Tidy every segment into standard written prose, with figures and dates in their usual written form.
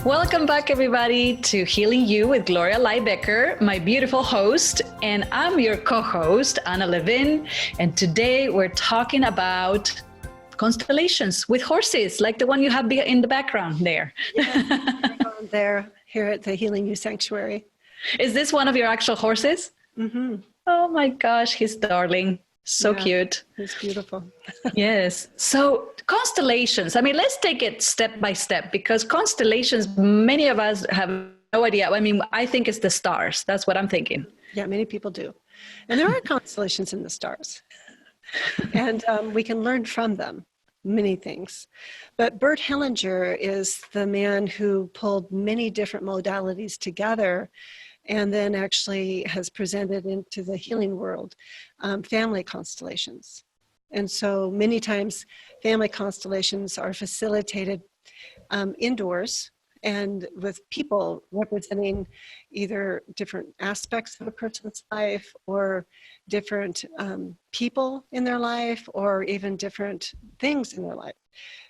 Welcome back, everybody, to Healing You with Gloria Lybecker, my beautiful host, and I'm your co-host, Anna Levin, and today we're talking about constellations with horses, like the one you have in the background there. There, here at the Healing You Sanctuary. Is this one of your actual horses? Mm-hmm. Oh my gosh, he's darling. So cute. He's beautiful. Yes. So constellations, I mean, let's take it step by step, because constellations, many of us have no idea. I mean, I think it's the stars. That's what I'm thinking. Yeah, many people do. And there are constellations in the stars. And we can learn from them many things. But Bert Hellinger is the man who pulled many different modalities together and then actually has presented into the healing world family constellations. And so many times family constellations are facilitated indoors and with people representing either different aspects of a person's life or different people in their life or even different things in their life.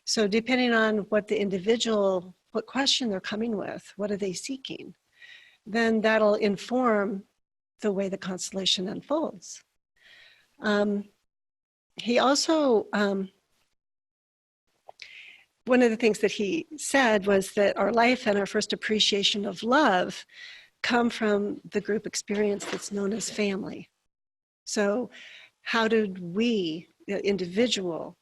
So depending on what the individual, what question they're coming with, what are they seeking, then that'll inform the way the constellation unfolds. He also, one of the things that he said was that our life and our first appreciation of love come from the group experience that's known as family. So how did we, the individual,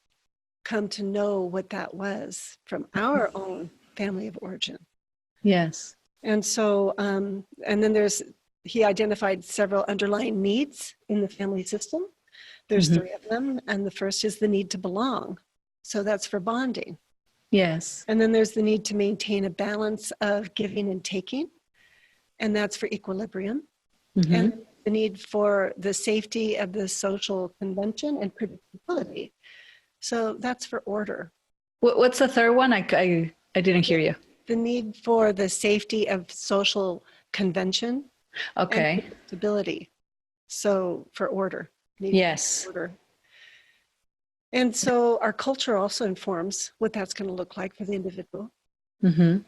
come to know what that was from our own family of origin? Yes. And so, and then he identified several underlying needs in the family system. There's three of them. And the first is the need to belong. So that's for bonding. Yes. And then there's the need to maintain a balance of giving and taking. And that's for equilibrium. And the need for the safety of the social convention and predictability. So that's for order. What's the third one? I didn't hear you. The need for the safety of social convention. Okay. And predictability. So for order. Yes. Order. And so our culture also informs what that's going to look like for the individual. And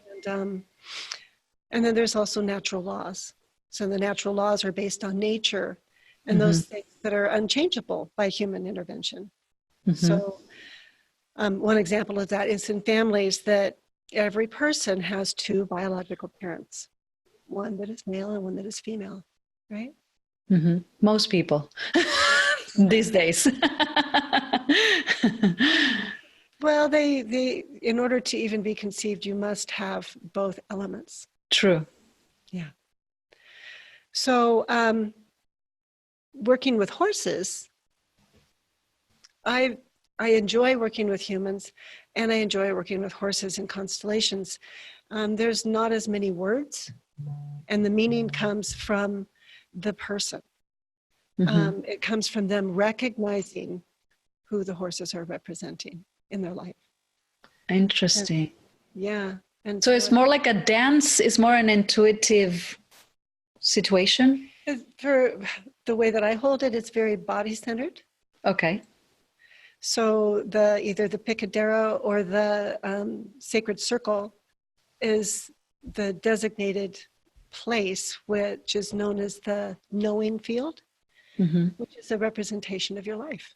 then there's also natural laws. So the natural laws are based on nature and those things that are unchangeable by human intervention. So one example of that is in families that every person has two biological parents, one that is male and one that is female, right? Most people these days. Well, they in order to even be conceived, you must have both elements. True. Yeah. So working with horses, I enjoy working with humans and I enjoy working with horses in constellations. There's not as many words and the meaning comes from the person. It comes from them recognizing who the horses are representing in their life. Interesting. And so it's more like a dance, it's more an intuitive situation? For the way that I hold it, it's very body-centered. Okay. So either the picadero or the sacred circle is the designated place, which is known as the knowing field, which is a representation of your life.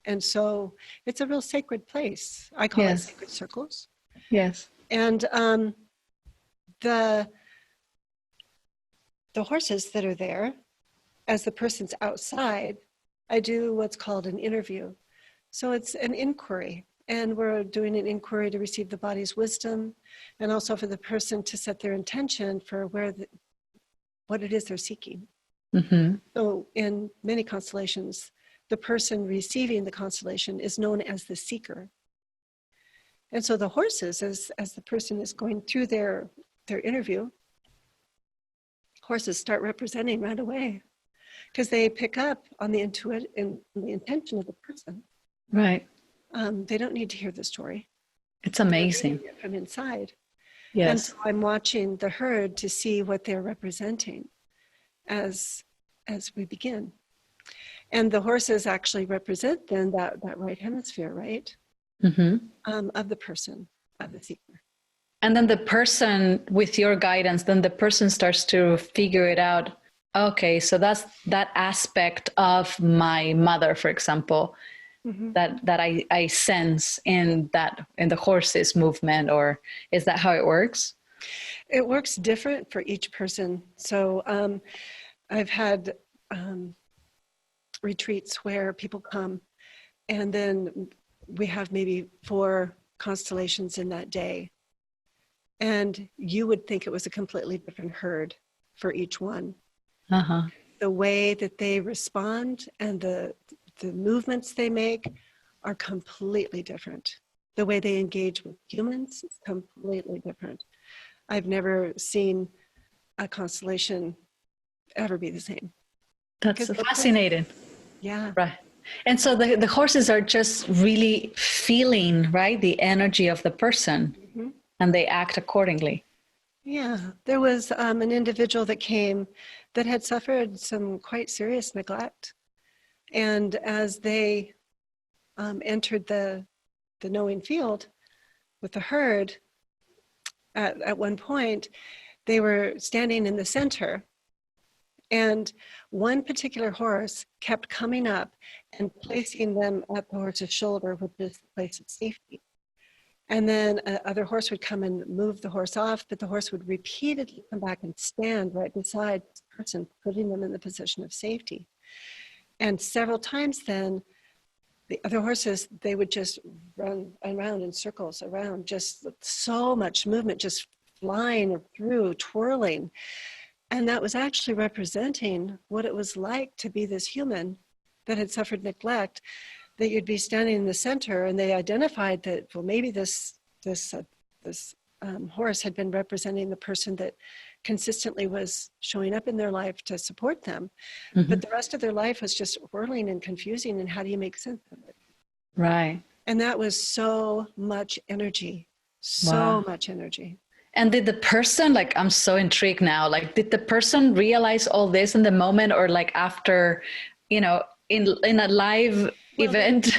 And so it's a real sacred place. I call it sacred circles. Yes. And the horses that are there, as the person's outside, I do what's called an interview. So it's an inquiry. And we're doing an inquiry to receive the body's wisdom and also for the person to set their intention for what it is they're seeking. So in many constellations, the person receiving the constellation is known as the seeker. And so the horses, as the person is going through their interview, horses start representing right away because they pick up on the intention of the person. Right. They don't need to hear the story. It's amazing. They're from inside. Yes. And so I'm watching the herd to see what they're representing as we begin. And the horses actually represent then that right hemisphere, right? Of the person, of the seeker. And then the person, with your guidance, then the person starts to figure it out. Okay, so that's that aspect of my mother, for example, Mm-hmm. that I sense in the horse's movement, or is that how it works? It works different for each person. So I've had retreats where people come, and then we have maybe 4 constellations in that day. And you would think it was a completely different herd for each one. Uh-huh. The way that they respond and the movements they make are completely different. The way they engage with humans is completely different. I've never seen a constellation ever be the same. That's fascinating. Yeah. Right. And so the horses are just really feeling, right, the energy of the person, Mm-hmm. and they act accordingly. Yeah. There was an individual that came that had suffered some quite serious neglect. And as they entered the knowing field with the herd, at one point, they were standing in the center. And one particular horse kept coming up and placing them at the horse's shoulder, which is the place of safety. And then another horse would come and move the horse off, but the horse would repeatedly come back and stand right beside this person, putting them in the position of safety. And several times then, the other horses, they would just run around in circles around, just so much movement, just flying through, twirling. And that was actually representing what it was like to be this human that had suffered neglect, that you'd be standing in the center, and they identified that, well, maybe this horse had been representing the person that consistently was showing up in their life to support them. Mm-hmm. But the rest of their life was just whirling and confusing, and how do you make sense of it? Right. And that was so much energy, so much energy. And did the person, like, I'm so intrigued now, like, did the person realize all this in the moment, or like after, in a live event?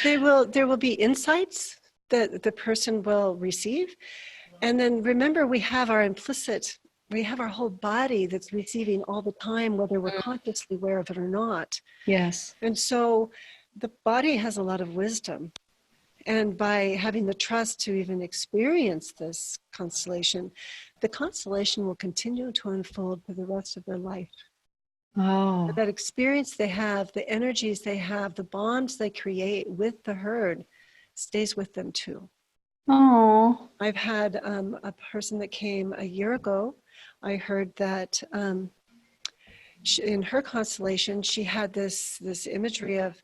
There will be insights that the person will receive. And then remember, we have our whole body that's receiving all the time, whether we're consciously aware of it or not. Yes. And so the body has a lot of wisdom. And by having the trust to even experience this constellation, the constellation will continue to unfold for the rest of their life. Oh. That experience they have, the energies they have, the bonds they create with the herd stays with them too. Oh. I've had a person that came a year ago. I heard that in her constellation, she had this imagery of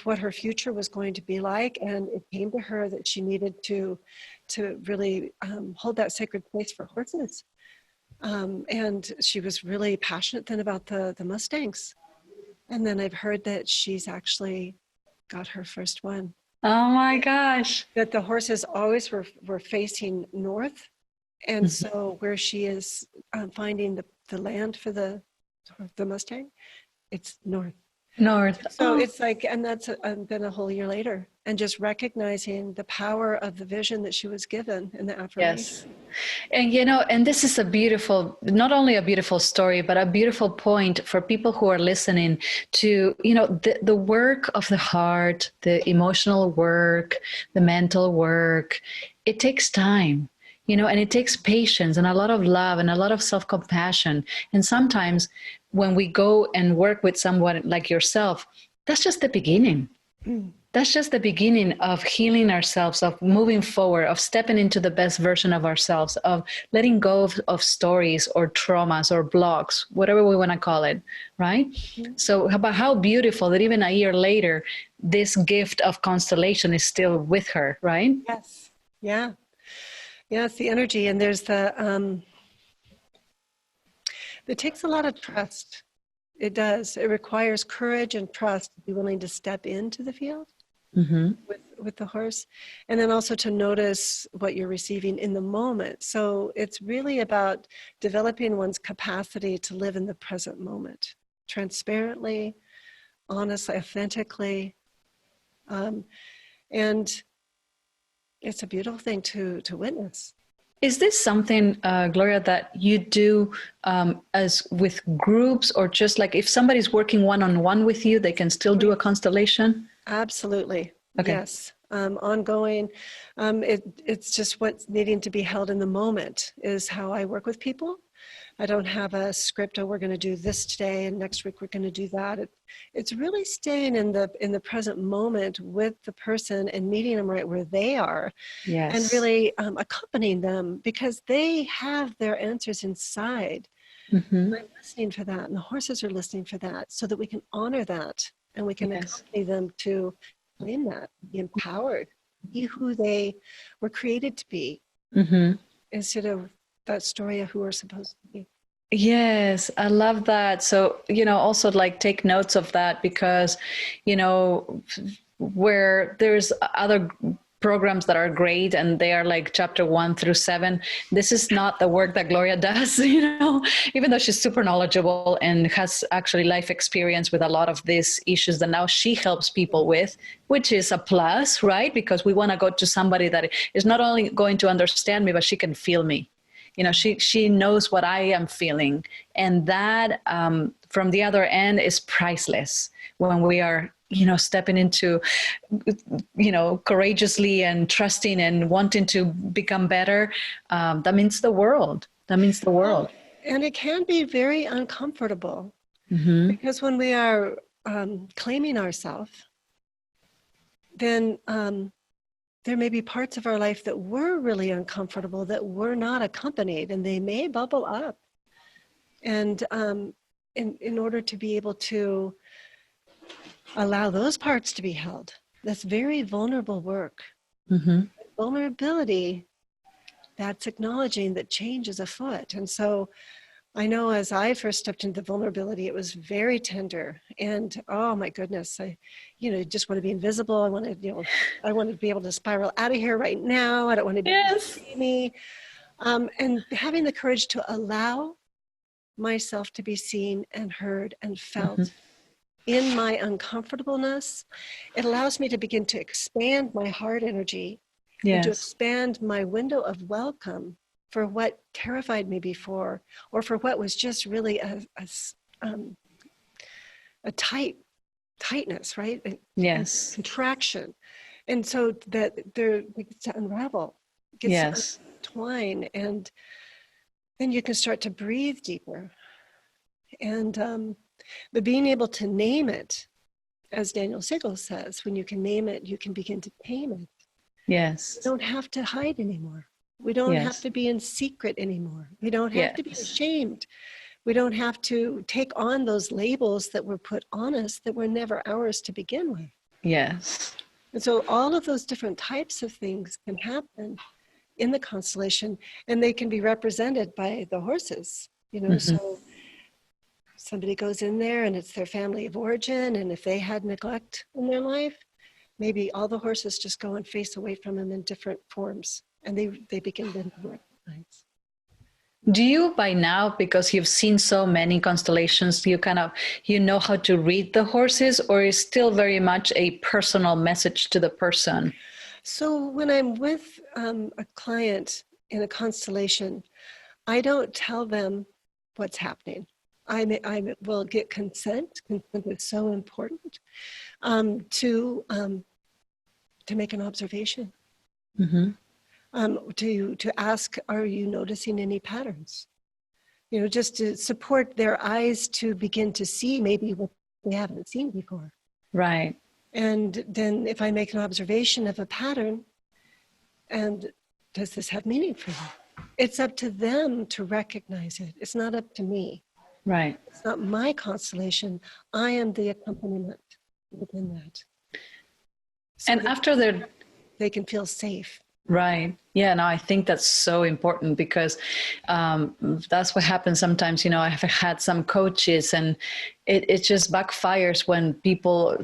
what her future was going to be like, and it came to her that she needed to really hold that sacred place for horses. And she was really passionate then about the Mustangs. And then I've heard that she's actually got her first one. Oh my gosh. That the horses always were facing north. And so where she is finding the land for the Mustang, it's north. North. So it's like, and that's been a whole year later, and just recognizing the power of the vision that she was given in the affirmation. Yes. And this is not only a beautiful story, but a beautiful point for people who are listening to, the work of the heart, the emotional work, the mental work. It takes time. And it takes patience and a lot of love and a lot of self-compassion. And sometimes when we go and work with someone like yourself, that's just the beginning. That's just the beginning of healing ourselves, of moving forward, of stepping into the best version of ourselves, of letting go of stories or traumas or blocks, whatever we want to call it, right? So how beautiful that even a year later, this gift of constellation is still with her, right? Yes. Yeah. Yeah, it's the energy, and there's it takes a lot of trust. It does. It requires courage and trust to be willing to step into the field with the horse, and then also to notice what you're receiving in the moment. So it's really about developing one's capacity to live in the present moment, transparently, honestly, authentically, and It's a beautiful thing to witness. Is this something, Gloria, that you do as with groups, or just like if somebody's working one-on-one with you, they can still do a constellation? Absolutely. Okay. Yes. Ongoing. It's just what's needing to be held in the moment is how I work with people. I don't have a script, oh, we're going to do this today and next week we're going to do that. It's really staying in the present moment with the person and meeting them right where they are. Yes. And really accompanying them because they have their answers inside. Mm-hmm. I'm listening for that, and the horses are listening for that, so that we can honor that and we can accompany them to claim that, be empowered, be who they were created to be, instead of that story of who we're supposed to be. Yes, I love that. So, also like take notes of that, because, where there's other programs that are great and they are like chapter 1 through 7. This is not the work that Gloria does, even though she's super knowledgeable and has actually life experience with a lot of these issues that now she helps people with, which is a plus, right? Because we want to go to somebody that is not only going to understand me, but she can feel me. She knows what I am feeling. And that from the other end is priceless when we are, stepping into, courageously and trusting and wanting to become better. That means the world. That means the world. And it can be very uncomfortable because when we are claiming ourselves, then there may be parts of our life that were really uncomfortable, that were not accompanied, and they may bubble up. And in order to be able to allow those parts to be held, that's very vulnerable work. Vulnerability, that's acknowledging that change is afoot. And so I know as I first stepped into vulnerability, it was very tender. And oh my goodness, I just want to be invisible. I want to be able to spiral out of here right now. I don't want to be able to see me. And having the courage to allow myself to be seen and heard and felt in my uncomfortableness, it allows me to begin to expand my heart energy and to expand my window of welcome for what terrified me before, or for what was just really a tightness, right? Yes. Contraction. And so that it gets to unravel, gets to entwine, and then you can start to breathe deeper. And but being able to name it, as Daniel Siegel says, when you can name it, you can begin to tame it. Yes. We don't have to hide anymore. We don't have to be in secret anymore. We don't have to be ashamed. We don't have to take on those labels that were put on us that were never ours to begin with. Yes. And so all of those different types of things can happen in the constellation, and they can be represented by the horses, so somebody goes in there and it's their family of origin, and if they had neglect in their life, maybe all the horses just go and face away from them in different forms, and they begin to recognize. Do you, by now, because you've seen so many constellations, you know how to read the horses, or is still very much a personal message to the person? So when I'm with a client in a constellation, I don't tell them what's happening. I will get consent. Consent is so important to make an observation. To ask, are you noticing any patterns? Just to support their eyes to begin to see maybe what they haven't seen before. Right. And then if I make an observation of a pattern, and does this have meaning for you? It's up to them to recognize it. It's not up to me. Right. It's not my constellation. I am the accompaniment within that. So and after they can feel safe. Right. Yeah, no, I think that's so important, because that's what happens sometimes. I have had some coaches, and it just backfires when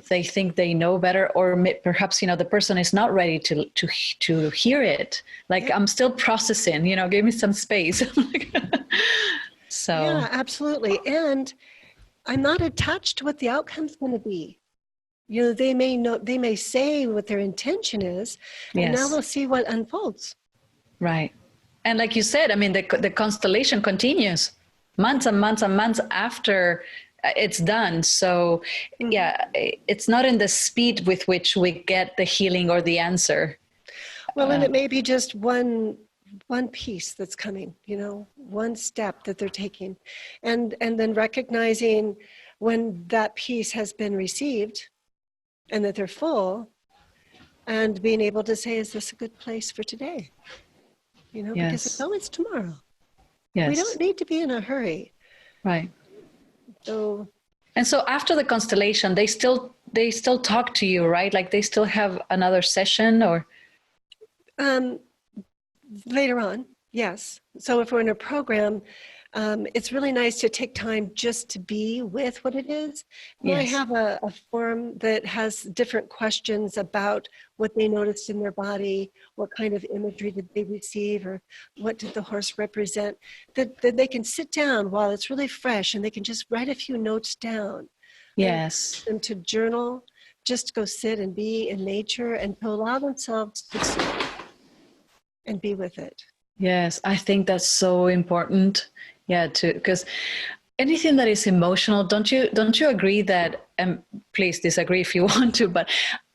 they think they know better, or perhaps, the person is not ready to hear it. Like, I'm still processing, give me some space. So. Yeah, absolutely. And I'm not attached to what the outcome's going to be. You know, they may say what their intention is, and now Yes. we'll see what unfolds. Right. And like you said, I mean, the constellation continues months and months and months after it's done. So yeah, it's not in the speed with which we get the healing or the answer. Well, and it may be just one piece that's coming, you know, one step that they're taking, and then recognizing when that piece has been received and that they're full, and being able to say, is this a good place for today? You know, because it's always tomorrow. Yes. We don't need to be in a hurry. Right. So, and so after the constellation, they still talk to you, right? Like they still have another session or? Later on, yes. So if we're in a program, it's really nice to take time just to be with what it is. Well, yes. I have a form that has different questions about what they noticed in their body, what kind of imagery did they receive, or what did the horse represent, that they can sit down while it's really fresh and they can just write a few notes down. Yes. And to journal, just go sit and be in nature and to allow themselves to sit and be with it. Yes, I think that's so important. Yeah, because anything that is emotional, don't you agree that, and please disagree if you want to, but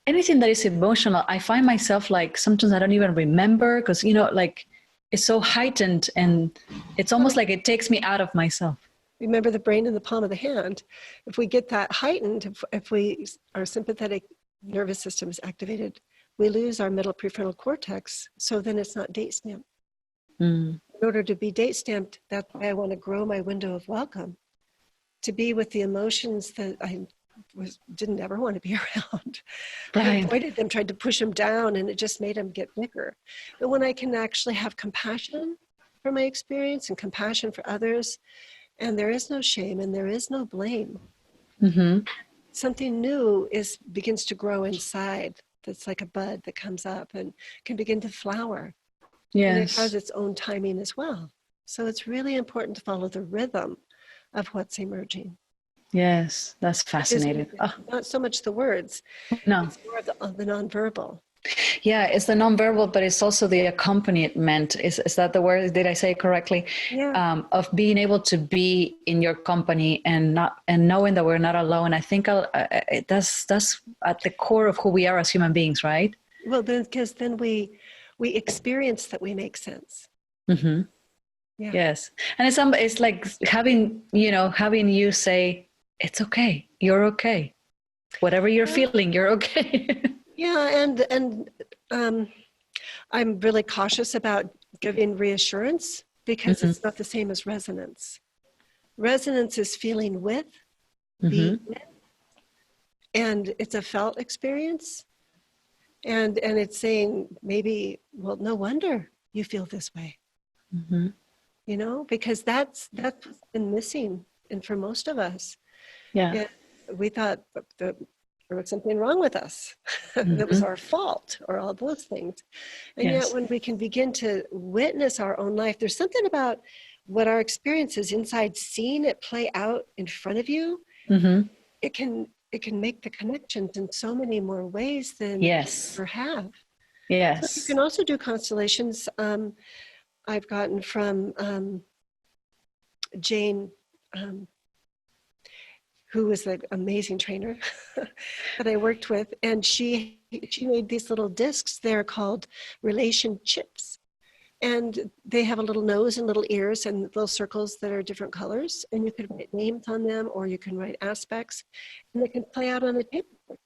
anything that is emotional, I find myself like sometimes I don't even remember because, you know, like it's so heightened and it's almost like it takes me out of myself. Remember the brain in the palm of the hand. If we get that heightened, if our sympathetic nervous system is activated, we lose our middle prefrontal cortex. So then it's not date stamped. In order to be date stamped, that's why I want to grow my window of welcome, to be with the emotions that I didn't ever want to be around. Right. I avoided them, tried to push them down, and it just made them get bigger. But when I can actually have compassion for my experience and compassion for others, and there is no shame and there is no blame, something new begins to grow inside. That's like a bud that comes up and can begin to flower. Yes. And it has its own timing as well. So it's really important to follow the rhythm of what's emerging. Yes, that's fascinating. Not so much the words. No. It's more of the nonverbal. Yeah, it's the nonverbal, but it's also the accompaniment. Is that the word? Did I say it correctly? Yeah. Of being able to be in your company and knowing that we're not alone. I think that's at the core of who we are as human beings, right? Well, because then we experience that we make sense. Mm-hmm. Yeah. Yes, and it's like having you say it's okay, you're okay, whatever you're feeling, you're okay. Yeah, and I'm really cautious about giving reassurance because it's not the same as resonance. Resonance is feeling with, being with, and it's a felt experience. And it's saying maybe, well, no wonder you feel this way. You know, because that's been missing, and for most of us, we thought that there was something wrong with us. That was our fault, or all those things. And yet when we can begin to witness our own life, there's something about what our experience is inside, seeing it play out in front of you. It can make the connections in so many more ways than you ever have. Yes. So you can also do constellations. I've gotten from Jane, who was an amazing trainer that I worked with, and she made these little discs. They're called relationships, and they have a little nose and little ears and little circles that are different colors, and you can write names on them, or you can write aspects, and they can play out on a tape recorder.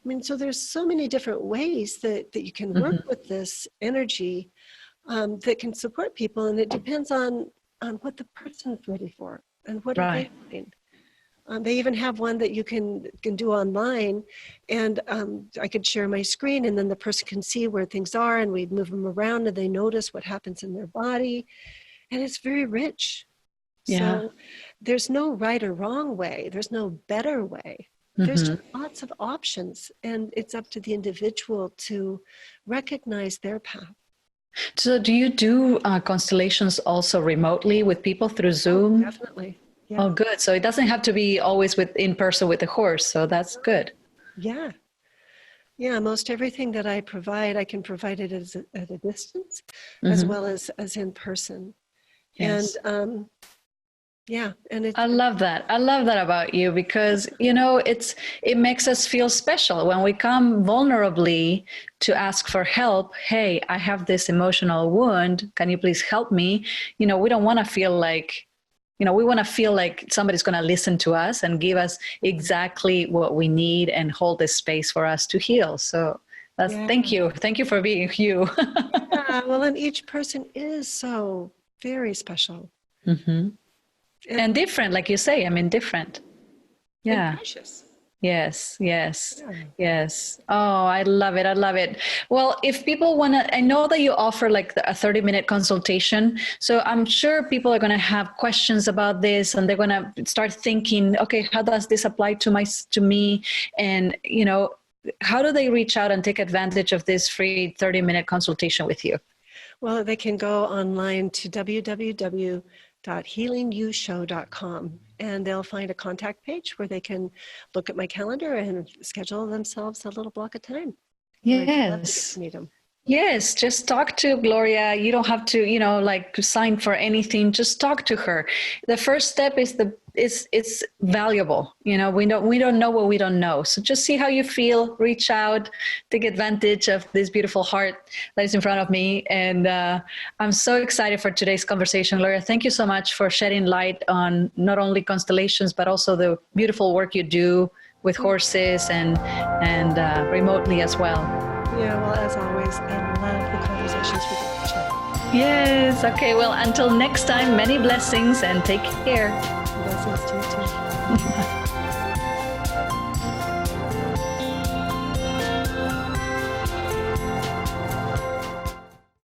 I mean, so there's so many different ways that you can work with this energy that can support people, and it depends on what the person's ready for and what are they doing. They even have one that you can do online, and I could share my screen, and then the person can see where things are, and we move them around, and they notice what happens in their body, and it's very rich. So there's no right or wrong way. There's no better way. There's just lots of options, and it's up to the individual to recognize their path. So do you do constellations also remotely with people through Zoom? Oh, definitely. Yeah. Oh, good. So it doesn't have to be always in person with the horse. So that's good. Yeah. Yeah, most everything that I provide, I can provide it at a distance as well as in person. Yes. And yeah, and I love that. I love that about you because, you know, it makes us feel special when we come vulnerably to ask for help. Hey, I have this emotional wound. Can you please help me? You know, we don't want to feel like, you know, we want to feel like somebody's going to listen to us and give us exactly what we need and hold this space for us to heal. So thank you. Thank you for being you. Yeah, well, and each person is so very special. And different, like you say, I mean, different. Yeah. And precious. Yes, yes, Yeah. yes. Oh, I love it. I love it. Well, if people want to, I know that you offer like a 30-minute consultation. So I'm sure people are going to have questions about this and they're going to start thinking, okay, how does this apply to me? And, you know, how do they reach out and take advantage of this free 30-minute consultation with you? Well, they can go online to www.healingyouShow.com and they'll find a contact page where they can look at my calendar and schedule themselves a little block of time. I'd love to get Yes. to meet them. Yes, just talk to Gloria. You don't have to, you know, like sign for anything. Just talk to her. The first step is it's valuable. You know, we don't know what we don't know. So just see how you feel, reach out, take advantage of this beautiful heart that is in front of me. And I'm so excited for today's conversation, Gloria. Thank you so much for shedding light on not only constellations, but also the beautiful work you do with horses and remotely as well. Yeah, well, as always, I love the conversations we get to share. Yes. Okay. Well, until next time, many blessings and take care. Blessings to you too.